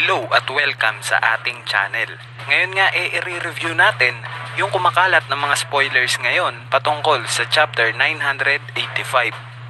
Hello at welcome sa ating channel. Ngayon nga i-review natin yung kumakalat ng mga spoilers ngayon patungkol sa chapter 985.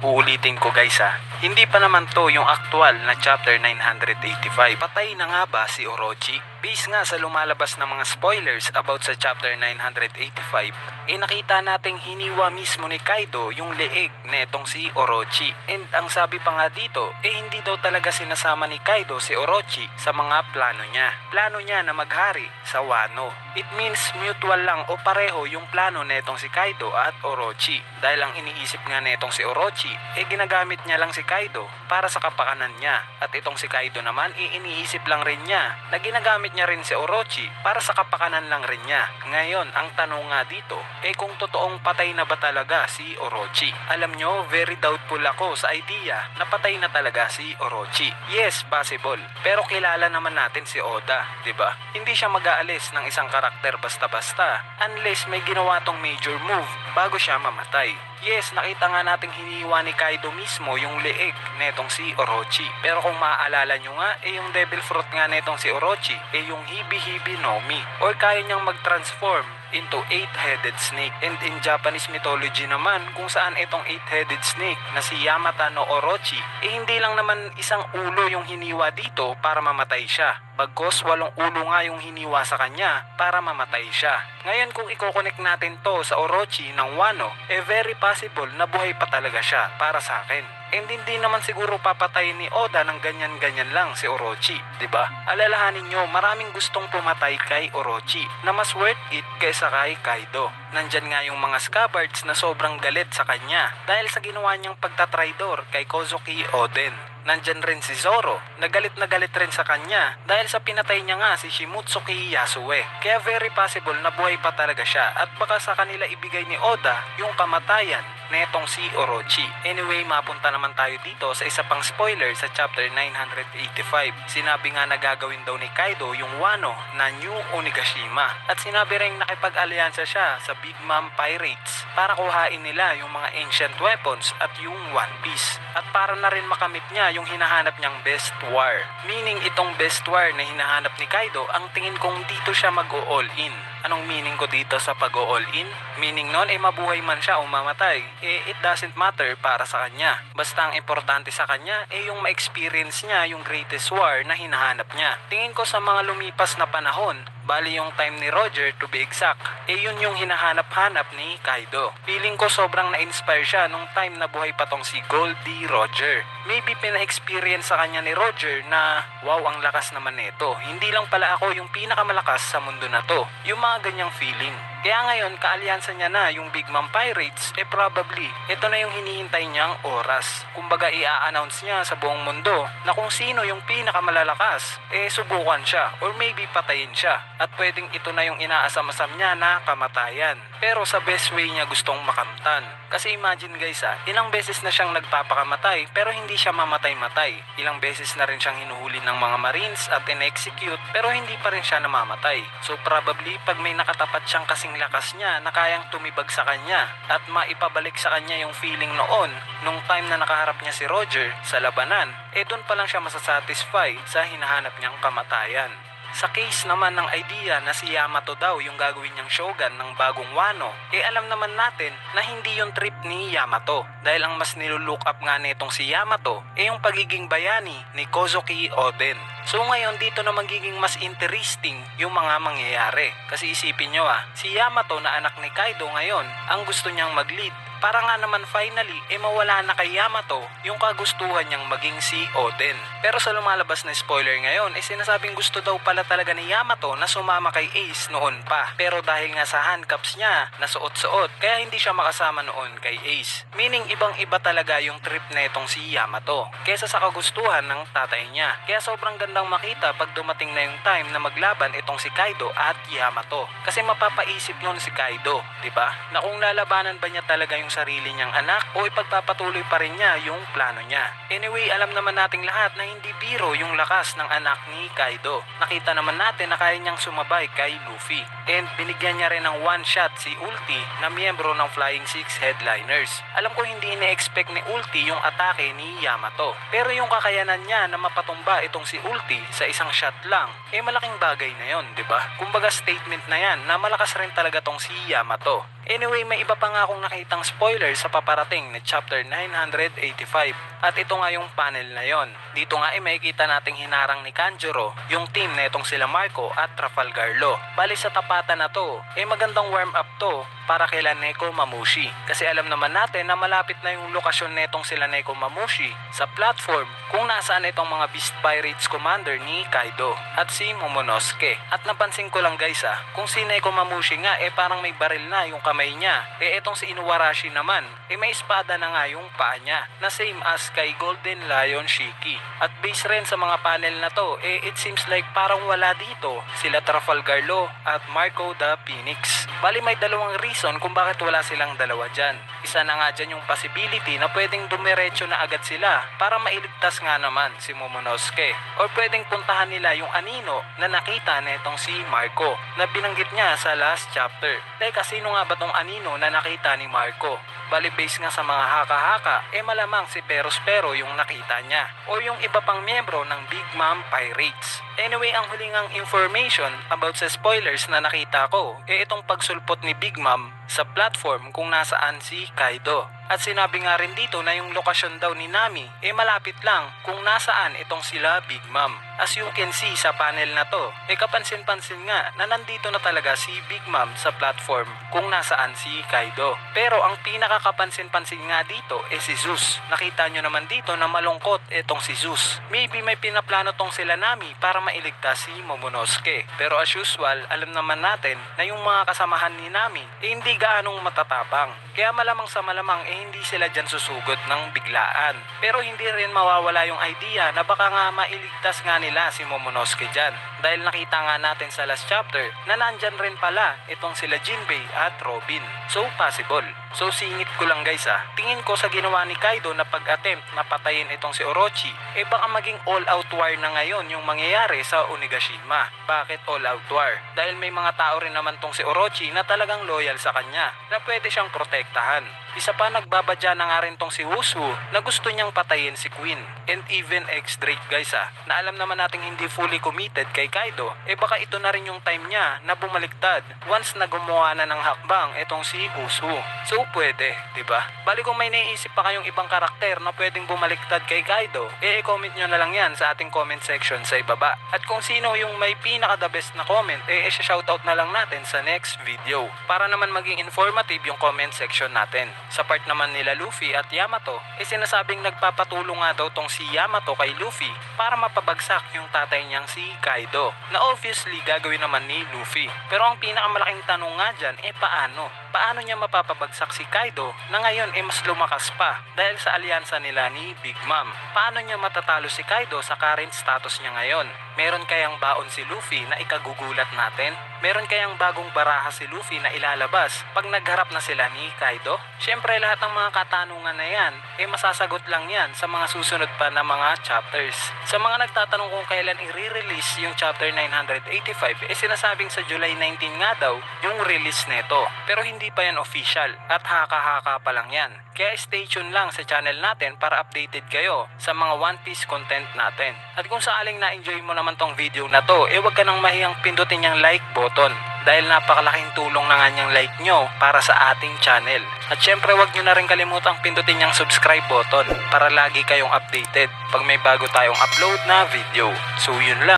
Uulitin ko guys hindi pa naman to yung aktual na chapter 985. Patay na nga ba si Orochi? Based nga sa lumalabas ng mga spoilers about sa chapter 985, nakita nating hiniwa mismo ni Kaido yung leeg netong si Orochi. And ang sabi pa nga dito, hindi daw talaga sinasama ni Kaido si Orochi sa mga plano niya. Plano niya na maghari sa Wano. It means mutual lang o pareho yung plano netong si Kaido at Orochi. Dahil ang iniisip nga netong si Orochi, ginagamit niya lang si Kaido para sa kapakanan niya. At itong si Kaido naman, iniisip lang rin niya na ginagamit niya rin si Orochi para sa kapakanan lang rin niya. Ngayon, ang tanong nga dito, kung totoong patay na ba talaga si Orochi? Alam nyo, very doubtful ako sa idea na patay na talaga si Orochi. Yes, possible. Pero kilala naman natin si Oda, 'di ba? Hindi siya mag-aalis ng isang karakter basta-basta unless may ginawa tong major move bago siya mamatay. Yes, nakita nga nating hiniwa ni Kaido mismo yung leeg netong si Orochi. Pero kung maaalala nyo nga, yung devil fruit nga netong si Orochi, yung Hibi-Hibi no Mi. Or kaya niyang mag-transform into 8-headed snake. And in Japanese mythology naman, kung saan itong 8-headed snake na si Yamata no Orochi, hindi lang naman isang ulo yung hiniwa dito para mamatay siya. Bagkos 8 ulo nga yung hiniwa sa kanya para mamatay siya. Ngayon kung i-connect natin to sa Orochi ng Wano, very possible na buhay pa talaga siya para sa akin. And hindi naman siguro papatayin ni Oda ng ganyan-ganyan lang si Orochi, 'di ba? Alalahanin nyo, maraming gustong pumatay kay Orochi na mas worth it kaysa kay Kaido. Nandyan nga yung mga scabbards na sobrang galit sa kanya dahil sa ginawa niyang pagtatraidor kay Kozuki Oden. Nandyan rin si Zoro, na galit rin sa kanya dahil sa pinatay niya nga si Shimotsuki Yasue. Kaya very possible na buhay pa talaga siya at baka sa kanila ibigay ni Oda yung kamatayan netong si Orochi. Anyway, mapunta naman tayo dito sa isa pang spoiler sa chapter 985. Sinabi nga na gagawin daw ni Kaido yung Wano na New Onigashima. At sinabi rin nakipag-alyansa siya sa Big Mom Pirates para kuhain nila yung mga ancient weapons at yung One Piece. At para na rin makamit niya yung hinahanap niyang best war. Meaning itong best war na hinahanap ni Kaido, ang tingin kong dito siya mag-all in. Anong meaning ko dito sa pag-all in? Meaning nun mabuhay man siya o mamatay, it doesn't matter para sa kanya. Basta ang importante sa kanya yung ma-experience niya yung greatest war na hinahanap niya. Tingin ko sa mga lumipas na panahon, bali yung time ni Roger to be exact, yun yung hinahanap-hanap ni Kaido. Feeling ko sobrang na-inspire siya nung time na buhay pa tong si Goldie Roger. Maybe pina-experience sa kanya ni Roger na wow, ang lakas naman nito. Hindi lang pala ako yung pinakamalakas sa mundo na to. Yung mga ganyang feeling. Kaya ngayon, kaalyansa niya na yung Big Mom Pirates, probably, ito na yung hinihintay niyang oras. Kumbaga, i-a-announce niya sa buong mundo na kung sino yung pinakamalalakas, subukan siya or maybe patayin siya. At pwedeng ito na yung inaasam-asam niya na kamatayan. Pero sa best way niya gustong makamtan. Kasi imagine guys ilang beses na siyang nagpapakamatay pero hindi siya mamatay-matay. Ilang beses na rin siyang hinuhuli ng mga marines at in-execute pero hindi pa rin siya namamatay. So probably pag may nakatapat siyang kasing lakas niya na kayang tumibag sa kanya at maipabalik sa kanya yung feeling noon nung time na nakaharap niya si Roger sa labanan, doon pa lang siya masasatisfy sa hinahanap niyang kamatayan. Sa case naman ng idea na si Yamato daw yung gagawin niyang shogun ng bagong Wano, alam naman natin na hindi yung trip ni Yamato. Dahil ang mas nilulook up nga nitong si Yamato yung pagiging bayani ni Kozuki Oden. So ngayon dito na magiging mas interesting yung mga mangyayari. Kasi isipin nyo si Yamato na anak ni Kaido ngayon ang gusto niyang mag-lead. Para nga naman finally, mawala na kay Yamato yung kagustuhan niyang maging si Oden. Pero sa lumalabas na spoiler ngayon, sinasabing gusto daw pala talaga ni Yamato na sumama kay Ace noon pa. Pero dahil nga sa handcuffs niya, nasuot-suot, kaya hindi siya makasama noon kay Ace. Meaning ibang-iba talaga yung trip na itong si Yamato, kesa sa kagustuhan ng tatay niya. Kaya sobrang gandang makita pag dumating na yung time na maglaban itong si Kaido at Yamato. Kasi mapapaisip nun si Kaido, 'di ba? Na kung lalabanan ba niya talaga yung sarili niyang anak o ipagpapatuloy pa rin niya yung plano niya. Anyway, alam naman nating lahat na hindi biro yung lakas ng anak ni Kaido. Nakita naman natin na kaya niyang sumabay kay Luffy. And binigyan niya rin ng one shot si Ulti na miyembro ng Flying Six Headliners. Alam ko hindi ina-expect ni Ulti yung atake ni Yamato. Pero yung kakayanan niya na mapatumba itong si Ulti sa isang shot lang, malaking bagay na yon, di ba? Kumbaga statement na yan na malakas rin talaga tong si Yamato. Anyway, may iba pa nga akong nakitang spoiler sa paparating na chapter 985 at ito nga yung panel na yon. Dito nga makikita nating hinarang ni Kanjuro yung team na itong sila Marco at Trafalgarlo. Bali sa tapatan na to, magandang warm up to para kila Neko Mamushi. Kasi alam naman natin na malapit na yung lokasyon netong sila Neko Mamushi sa platform kung nasaan itong mga Beast Pirates Commander ni Kaido at si Momonosuke. At napansin ko lang guys kung si Neko Mamushi nga parang may baril na yung kamay niya. Itong si Inuarashi naman, may espada na nga yung paa niya na same as kay Golden Lion Shiki. At base rin sa mga panel na to, it seems like parang wala dito sila Trafalgarlo at Marco the Phoenix. Bali may dalawang reason kung bakit wala silang dalawa dyan. Isa na nga dyan yung possibility na pwedeng dumiretso na agad sila para mailigtas nga naman si Momonosuke. Or pwedeng puntahan nila yung anino na nakita na itong si Marco na binanggit niya sa last chapter. Teka, sino nga ba tong anino na nakita ni Marco? Bali base nga sa mga haka-haka, malamang si Perospero yung nakita niya o yung iba pang miyembro ng Big Mom Pirates. Anyway, ang hulingang information about sa spoilers na nakita ko, itong pagsulpot ni Big Mom sa platform kung nasaan si Kaido. At sinabi nga rin dito na yung lokasyon daw ni Nami malapit lang kung nasaan itong sila Big Mom. As you can see sa panel na to, kapansin-pansin nga na nandito na talaga si Big Mom sa platform kung nasaan si Kaido. Pero ang pinakakapansin-pansin nga dito si Zeus. Nakita nyo naman dito na malungkot itong si Zeus. Maybe may pinaplano tong sila Nami para mailigtas si Momonosuke. Pero as usual, alam naman natin na yung mga kasamahan ni Nami hindi gaanong matatapang. Kaya malamang sa malamang hindi sila dyan susugod ng biglaan. Pero hindi rin mawawala yung idea na baka nga mailigtas nga nila si Momonosuke dyan. Dahil nakita nga natin sa last chapter na nandyan rin pala itong sila Jinbei at Robin. So possible. So singit ko lang guys tingin ko sa ginawa ni Kaido na pag-attempt na patayin itong si Orochi, baka maging all-out war na ngayon yung mangyayari sa Onigashima. Bakit all-out war? Dahil may mga tao rin naman tong si Orochi na talagang loyal sa kanya na pwede siyang protektahan. Isa pa nagbabadya na nga rin tong si Wushu na gusto niyang patayin si Queen. And even X-Drake guys na alam naman nating hindi fully committed kay Kaido, baka ito na rin yung time niya na bumaliktad once na gumawa na ng hakbang itong si Wushu. So pwede, diba? Bali kung may naiisip pa kayong ibang karakter na pwedeng bumaliktad kay Kaido, i-comment nyo na lang yan sa ating comment section sa ibaba. At kung sino yung may pinaka the best na comment, shoutout na lang natin sa next video para naman maging informative yung comment section natin. Sa part naman nila Luffy at Yamato, sinasabing nagpapatulong nga daw tong si Yamato kay Luffy para mapabagsak yung tatay niyang si Kaido, na obviously gagawin naman ni Luffy. Pero ang pinakamalaking tanong nga dyan, paano? Paano niya mapapabagsak si Kaido na ngayon mas lumakas pa dahil sa alyansa nila ni Big Mom? Paano niya matatalo si Kaido sa current status niya ngayon? Meron kayang baon si Luffy na ikagugulat natin? Meron kayang bagong baraha si Luffy na ilalabas pag nagharap na sila ni Kaido? Syempre lahat ng mga katanungan na yan, masasagot lang yan sa mga susunod pa na mga chapters. Sa mga nagtatanong kung kailan i-release yung chapter 985, sinasabing sa July 19 nga daw yung release neto. Pero hindi pa yan official at haka-haka pa lang yan. Kaya stay tuned lang sa channel natin para updated kayo sa mga One Piece content natin. At kung saaling na-enjoy mo naman tong video na to, huwag ka nang mahiyang pindutin yung like button. Dahil napakalaking tulong na nga niyang like nyo para sa ating channel. At syempre huwag nyo na rin kalimutang pindutin yung subscribe button para lagi kayong updated pag may bago tayong upload na video. So yun lang.